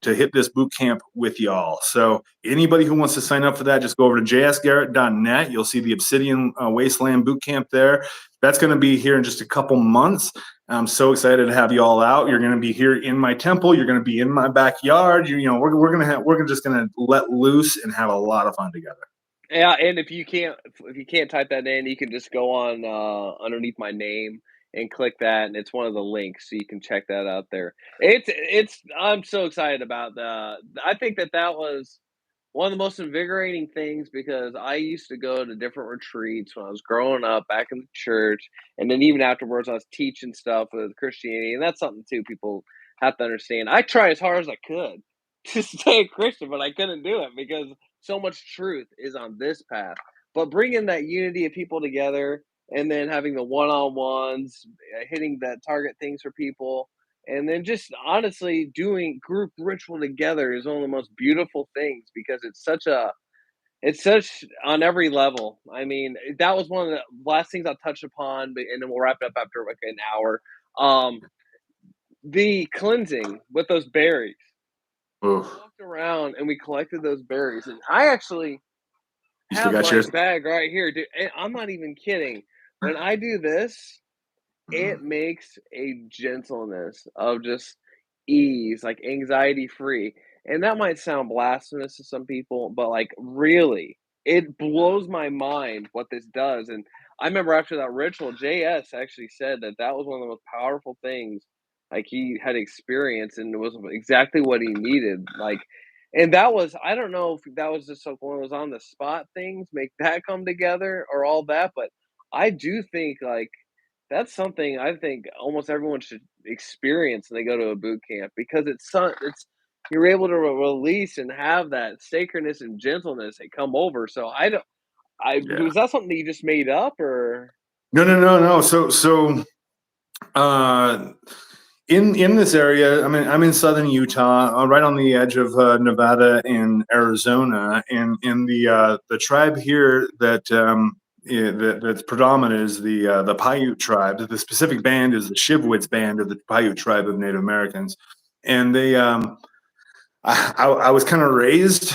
hit this boot camp with y'all. So anybody who wants to sign up for that, just go over to jsgarrett.net. You'll see the Obsidian Wasteland Bootcamp there. That's going to be here in just a couple months. I'm so excited to have you all out. You're going to be here in my temple. You're going to be in my backyard. We're just going to let loose and have a lot of fun together. Yeah, and if you can't type that in, you can just go on underneath my name and click that, and it's one of the links, so you can check that out there. I'm so excited about that. I think that was one of the most invigorating things, because I used to go to different retreats when I was growing up back in the church, and then even afterwards I was teaching stuff with Christianity, and that's something too people have to understand. I tried as hard as I could to stay a Christian, but I couldn't do it because so much truth is on this path. But bringing that unity of people together and then having the one-on-ones, hitting that target things for people, and then just honestly doing group ritual together is one of the most beautiful things because it's such on every level. I mean, that was one of the last things I'll touch upon, and then we'll wrap it up after like an hour. Um, the cleansing with those berries. We Oof. walked around and we collected those berries, and I actually You still have got my yours? bag right here, dude. And I'm not even kidding. When I do this, it Mhm. makes a gentleness of just ease, like anxiety free. And that might sound blasphemous to some people, but like really, it blows my mind what this does. And I remember after that ritual, JS actually said that that was one of the most powerful things like he had experienced, and it was exactly what he needed. Like, and that was, I don't know if that was just like one of those on the spot things, make that come together or all that, but I do think like that's something I think almost everyone should experience when they go to a boot camp because it's you're able to release and have that sacredness and gentleness that come over. So I don't I Yeah. was that something that you just made up or No, no, no, no. Uh, in this area, I mean, I'm in southern Utah, right on the edge of Nevada and Arizona, and in the tribe here that's predominant is the Paiute tribe. The specific band is the Shivwits band of the Paiute tribe of Native Americans, and I was kind of raised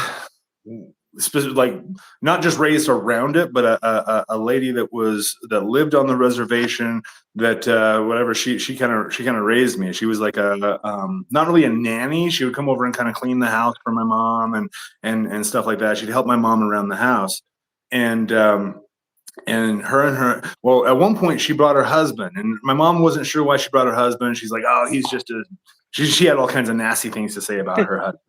like not just raised around it, but a lady that lived on the reservation that whatever she kind of raised me. She was like a not really a nanny. She would come over and kind of clean the house for my mom and stuff like that. She'd help my mom around the house, and her well, at one point she brought her husband, and my mom wasn't sure why she brought her husband. She's like, oh, he's just a she had all kinds of nasty things to say about her husband.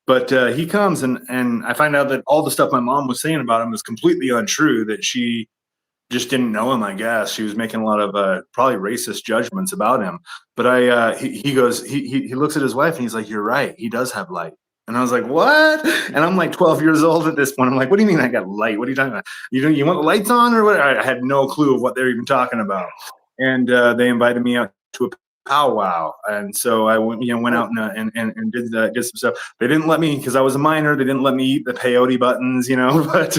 But he comes and I find out that all the stuff my mom was saying about him was completely untrue. That she just didn't know him. I guess she was making a lot of probably racist judgments about him. But he goes he looks at his wife and he's like, "You're right. He does have light." And I was like, "What?" And I'm like 12 years old at this point. I'm like, "What do you mean I got light? What are you talking about? You want the lights on or what?" I had no clue of what they're even talking about. And they invited me out to a powwow, and so I went oh out and did some stuff. They didn't let me because I was a minor. They didn't let me eat the peyote buttons, but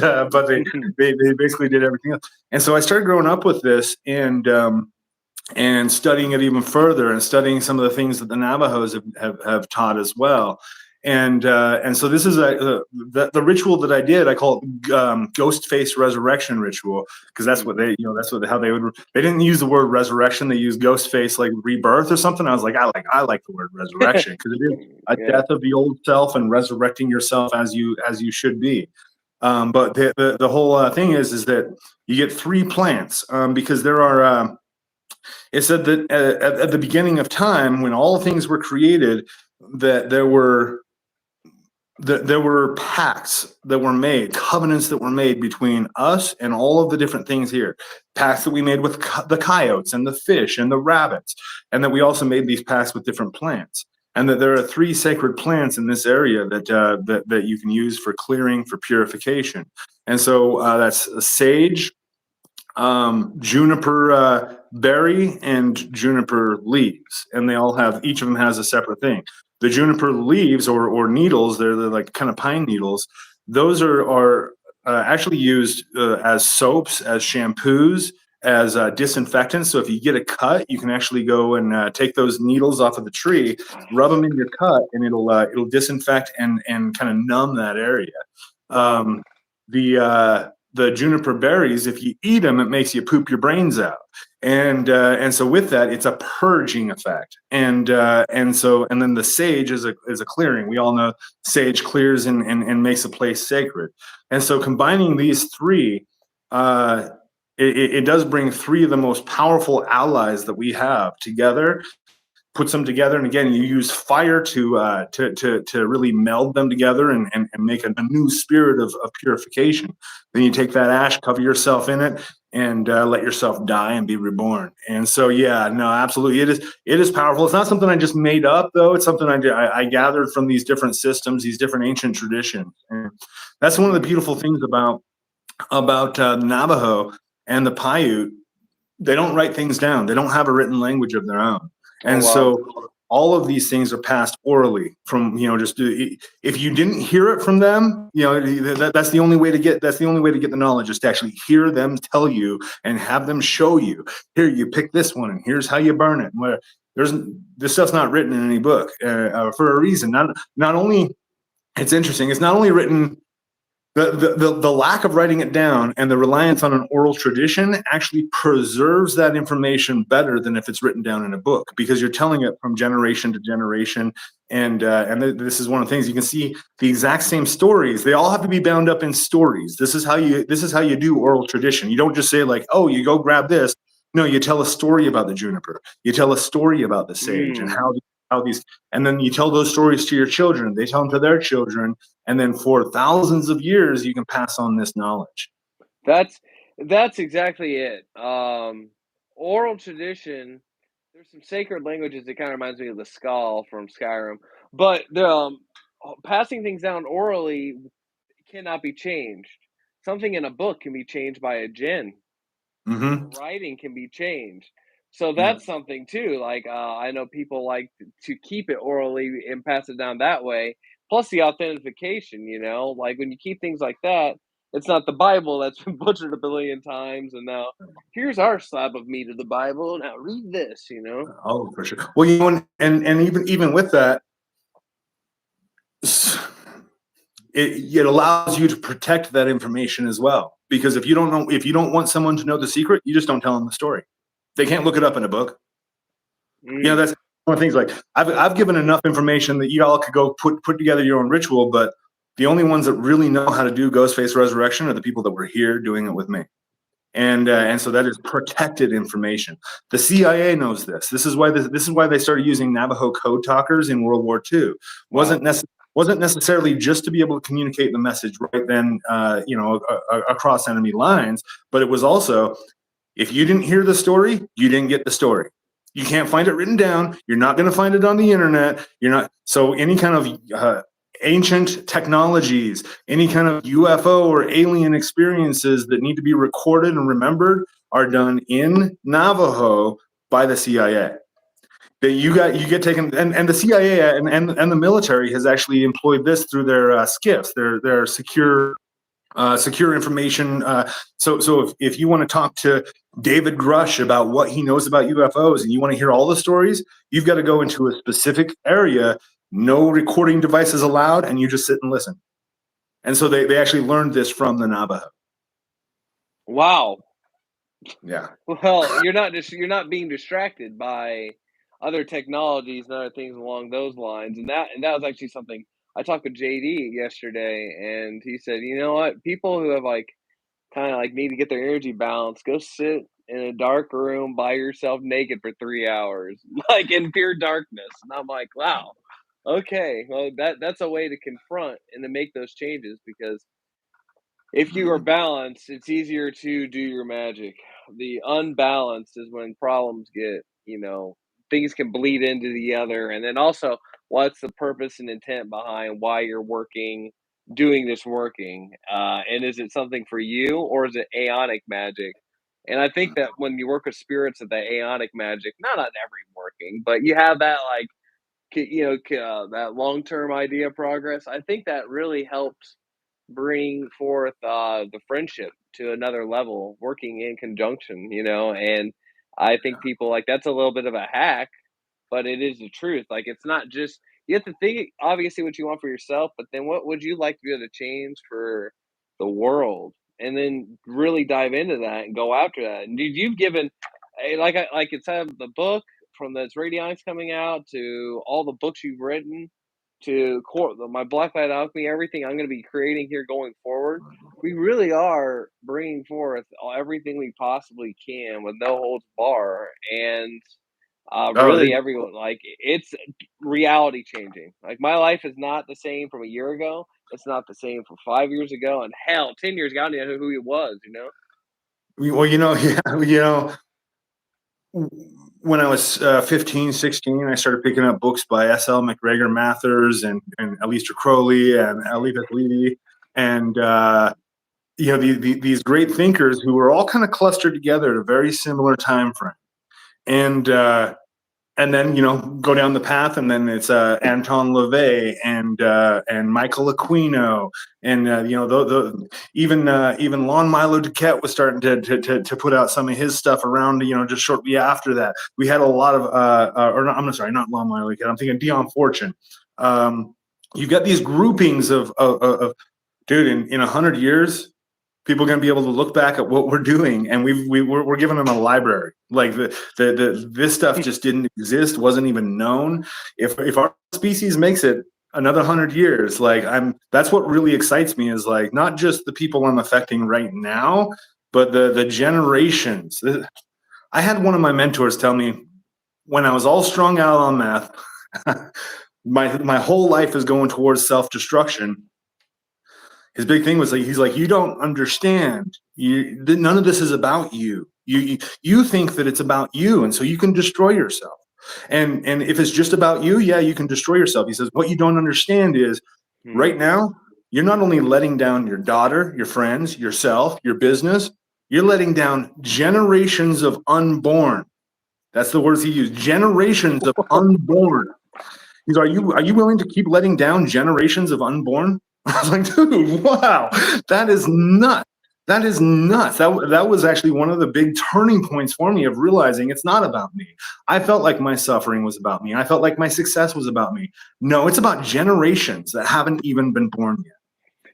they basically did everything else. And so I started growing up with this and studying it even further and studying some of the things that the Navajos have taught as well. And so this is the ritual that I did. I call it ghost face resurrection ritual because that's what how they didn't use the word resurrection. They used ghost face like rebirth or something. I was like, I like the word resurrection because it is a yeah. death of the old self and resurrecting yourself as you should be. But the whole thing is that you get three plants because there are. It said that at the beginning of time, when all things were created, that there were pacts that were made, covenants that were made between us and all of the different things here. Pacts that we made with the coyotes and the fish and the rabbits, and that we also made these pacts with different plants. And that there are three sacred plants in this area that you can use for clearing, for purification. And so that's sage, juniper berry, and juniper leaves, and they all have each of them has a separate thing. The juniper leaves or needles, they're like kind of pine needles. Those are actually used as soaps, as shampoos, as disinfectants. So if you get a cut, you can actually go and take those needles off of the tree, rub them in your cut, and it'll disinfect and kind of numb that area. Wow. The juniper berries, if you eat them, it makes you poop your brains out, and so with that, it's a purging effect, and then the sage is a clearing. We all know sage clears and makes a place sacred, and so combining these three, it does bring three of the most powerful allies that we have together, puts them together, and again you use fire to really meld them together and make a new spirit of purification. Then you take that ash, cover yourself in it, and let yourself die and be reborn. And so, yeah, no, absolutely, it is powerful. It's not something I just made up, though. It's something I gathered from these different systems, these different ancient traditions. And that's one of the beautiful things about Navajo and the Paiute. They don't write things down. They don't have a written language of their own. Oh And wow. so all of these things are passed orally from, just if you didn't hear it from them, that's the only way to get the knowledge, is to actually hear them tell you and have them show you, here, you pick this one and here's how you burn it. Where this stuff's not written in any book for a reason. Not only, it's interesting, it's not only written, the lack of writing it down and the reliance on an oral tradition actually preserves that information better than if it's written down in a book, because you're telling it from generation to generation. And this is one of the things you can see, the exact same stories. They all have to be bound up in stories. This is how you do oral tradition. You don't just say like, oh, you go grab this. No, you tell a story about the juniper. You tell a story about the sage and how these, and then you tell those stories to your children. They tell them to their children. And then for thousands of years, you can pass on this knowledge. That's exactly it. Oral tradition. There's some sacred languages that kind of reminds me of the skull from Skyrim, but the passing things down orally cannot be changed. Something in a book can be changed by a djinn. Mm-hmm. Writing can be changed. So Yeah. that's something too. Like I know people like to keep it orally and pass it down that way. Plus the authentication, like when you keep things like that, it's not the Bible that's been butchered a billion times, and now here's our slab of meat of the Bible. Now read this. Oh, for sure. Well, and even with that, it allows you to protect that information as well. Because if you don't want someone to know the secret, you just don't tell them the story. They can't look it up in a book. Mm. That's one of the things. Like I've given enough information that you all could go put together your own ritual, but the only ones that really know how to do Ghostface Resurrection are the people that were here doing it with me. And so that is protected information. The CIA knows this. This is why they started using Navajo code talkers in World War II. Wow. Wasn't necessarily just to be able to communicate the message right then, across enemy lines, but it was also, if you didn't hear the story, you didn't get the story. You can't find it written down. You're not going to find it on the internet. You're not. So any kind of ancient technologies, any kind of UFO or alien experiences that need to be recorded and remembered are done in Navajo by the CIA. That you get taken, and the CIA and the military has actually employed this through their skiffs, their secure information. So if you want to talk to David Grush about what he knows about UFOs and you want to hear all the stories, you've got to go into a specific area, no recording devices allowed, and you just sit and listen. And so they actually learned this from the Navajo. Wow. Yeah. Well, you're not being distracted by other technologies and other things along those lines. And that was actually something I talked with JD yesterday, and he said, you know what, people who have like kind of like need to get their energy balanced, go sit in a dark room by yourself naked for 3 hours, like in pure darkness. And I'm like, wow, okay, well that's a way to confront and to make those changes, because if you are balanced, it's easier to do your magic. The unbalanced is when problems things can bleed into the other. And then also, what's the purpose and intent behind why you're doing this working? And is it something for you, or is it aeonic magic? And I think that when you work with spirits of the aeonic magic, not on every working, but you have that like, that long term idea of progress. I think that really helps bring forth the friendship to another level, working in conjunction, and I think people like that's a little bit of a hack, but it is the truth. Like it's not just, you have to think obviously what you want for yourself, but then what would you like to be able to change for the world, and then really dive into that and go after that. And you've given, like it's the book from this Radionics coming out to all the books you've written to my Blacklight Alchemy, everything I'm going to be creating here going forward. We really are bringing forth everything we possibly can with no holds bar, and Oh, really everyone, like it's reality changing. Like my life is not the same from a year ago. It's not the same from 5 years ago, and hell, 10 years ago, I didn't know who he was. Well, yeah, when I was 15, 16, I started picking up books by S.L. McGregor Mathers and Aleister Crowley and Eliphalet Levi. And, these great thinkers who were all kind of clustered together at a very similar time frame. And then go down the path, and then it's Anton LaVey and Michael Aquino, and even Lon Milo Duquette was starting to put out some of his stuff around just shortly after that. We had a lot of I'm sorry, not Lon Milo Duquette. I'm thinking Dion Fortune. You've got these groupings of dude, in 100 years, people are going to be able to look back at what we're doing, and we're giving them a library. Like this stuff just didn't exist, wasn't even known. If our species makes it another 100 years, that's what really excites me, is like not just the people I'm affecting right now, but the generations. I had one of my mentors tell me when I was all strung out on math, my whole life is going towards self-destruction. His big thing was he's like, you don't understand. None of this is about you. You think that it's about you, and so you can destroy yourself. And if it's just about you, yeah, you can destroy yourself. He says, what you don't understand is right now, you're not only letting down your daughter, your friends, yourself, your business, you're letting down generations of unborn. That's the words he used. Generations of unborn. He's, are you willing to keep letting down generations of unborn? I was like, dude, wow, that is nuts. That is nuts. That was actually one of the big turning points for me of realizing it's not about me. I felt like my suffering was about me. I felt like my success was about me. No, it's about generations that haven't even been born yet.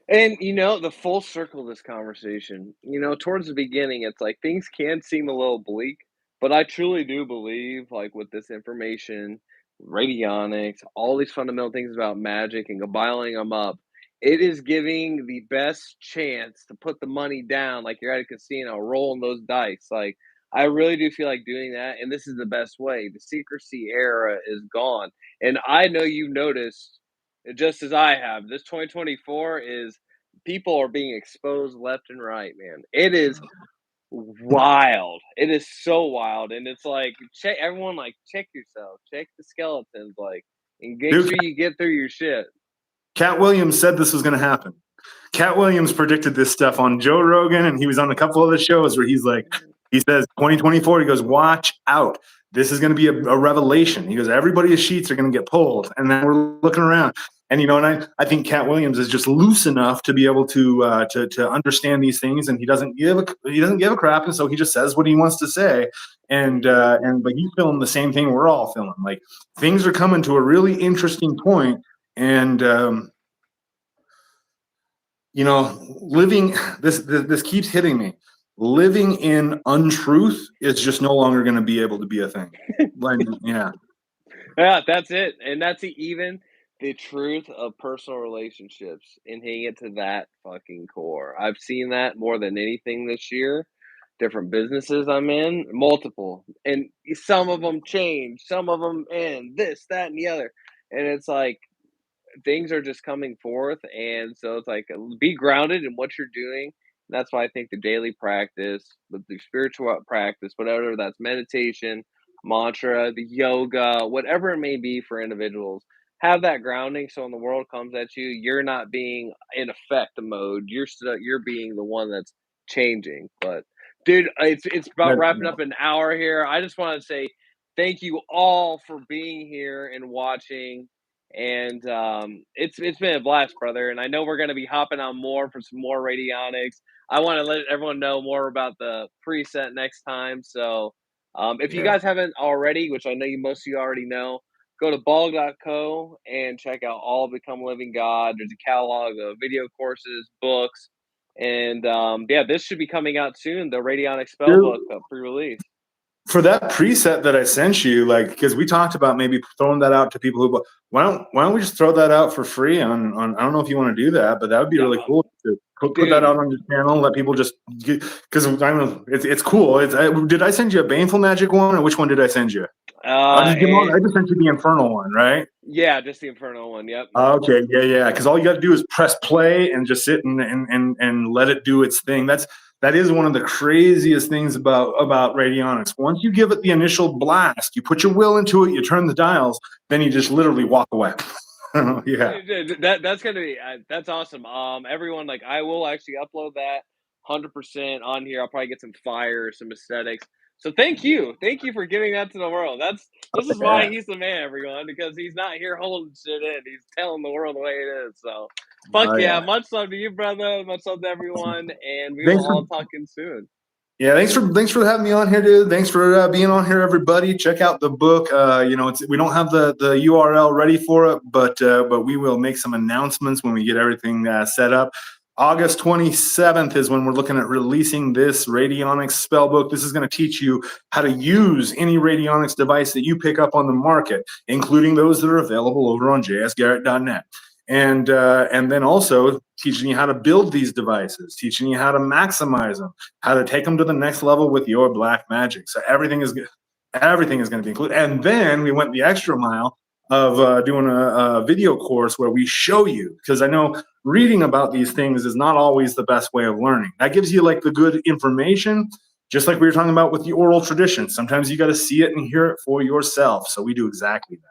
And the full circle of this conversation, towards the beginning, it's like things can seem a little bleak, but I truly do believe, like with this information, radionics, all these fundamental things about magic and combining them up, it is giving the best chance to put the money down, like you're at a casino, rolling those dice. Like I really do feel like doing that, and this is the best way. The secrecy era is gone, and I know you've noticed just as I have. This 2024 is people are being exposed left and right, man. It is wild. It is so wild. And it's like check everyone check yourself, check the skeletons, and make Dude, sure you get through your shit. Cat Williams said this was going to happen. Cat Williams predicted this stuff on Joe Rogan, and he was on a couple of the shows where he says 2024, he goes, watch out. This is going to be a revelation. He goes, everybody's sheets are going to get pulled. And then we're looking around. And, and I think Cat Williams is just loose enough to be able to understand these things, and he doesn't give a crap, and so he just says what he wants to say. But he's feeling the same thing we're all feeling. Like things are coming to a really interesting point, and living this keeps hitting me. Living in untruth is just no longer going to be able to be a thing. Yeah, That's it. And that's even the truth of personal relationships and hitting it to that fucking core. I've seen that more than anything this year. Different businesses I'm in, multiple, and some of them change, some of them end, this, that, and the other. And it's like things are just coming forth, and so it's like be grounded in what you're doing. That's why I think the daily practice, the spiritual practice, whatever that's meditation, mantra, the yoga, whatever it may be for individuals, have that grounding. So when the world comes at you, you're not being in effect mode. You're being the one that's changing. But dude, it's about wrapping up an hour here. I just want to say thank you all for being here and watching. And it's been a blast, brother. And I know we're going to be hopping on more for some more radionics. I want to let everyone know more about the preset next time. So if you guys haven't already, which I know most of you already know, go to ball.co and check out all Become Living God. There's a catalog of video courses, books, and this should be coming out soon. The Radionic Spellbook pre-release. For that preset that I sent you, because we talked about maybe throwing that out to people who, why don't we just throw that out for free on I don't know if you want to do that, but that would be really cool to put that out on your channel and let people just because I know it's cool. Did I send you a Baneful Magic one, or which one did I send you? I just sent you the Infernal one, right? Yeah, just the Infernal one. Yep. Okay, yeah. Because all you got to do is press play and just sit and let it do its thing. That's That is one of the craziest things about radionics. Once you give it the initial blast, you put your will into it, you turn the dials, then you just literally walk away. Yeah. That's gonna be that's awesome. Everyone, like, I will actually upload that 100% on here. I'll probably get some fire, some aesthetics. So thank you for giving that to the world. This is why Yeah. he's the man, everyone, because he's not here holding shit in. He's telling the world the way it is. So fuck Oh, yeah, yeah. much love to you, brother. Much love to everyone, and we will Thanks for all talk in soon. Yeah, thanks for having me on here, dude. Thanks for being on here, everybody. Check out the book. You know, we don't have the URL ready for it, but we will make some announcements when we get everything set up. August 27th is when we're looking at releasing this Radionics spell book. This is going to teach you how to use any radionics device that you pick up on the market, including those that are available over on jsgarrett.net. And then also teaching you how to build these devices, teaching you how to maximize them, how to take them to the next level with your black magic. So everything is going to be included. And then we went the extra mile of doing a video course where we show you, because I know reading about these things is not always the best way of learning. That gives you like the good information, just like we were talking about with the oral tradition. Sometimes you got to see it and hear it for yourself. So we do exactly that.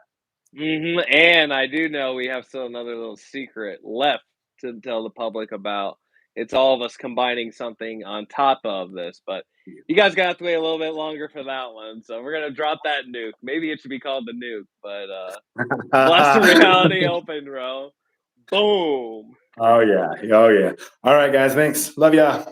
And I do know we have still another little secret left to tell the public about. It's all of us combining something on top of this, but you guys got to wait a little bit longer for that one. So we're gonna drop that nuke. Maybe it should be called the nuke, but bless the reality open, bro. Boom. Oh yeah. Oh yeah. All right, guys. Thanks. Love ya.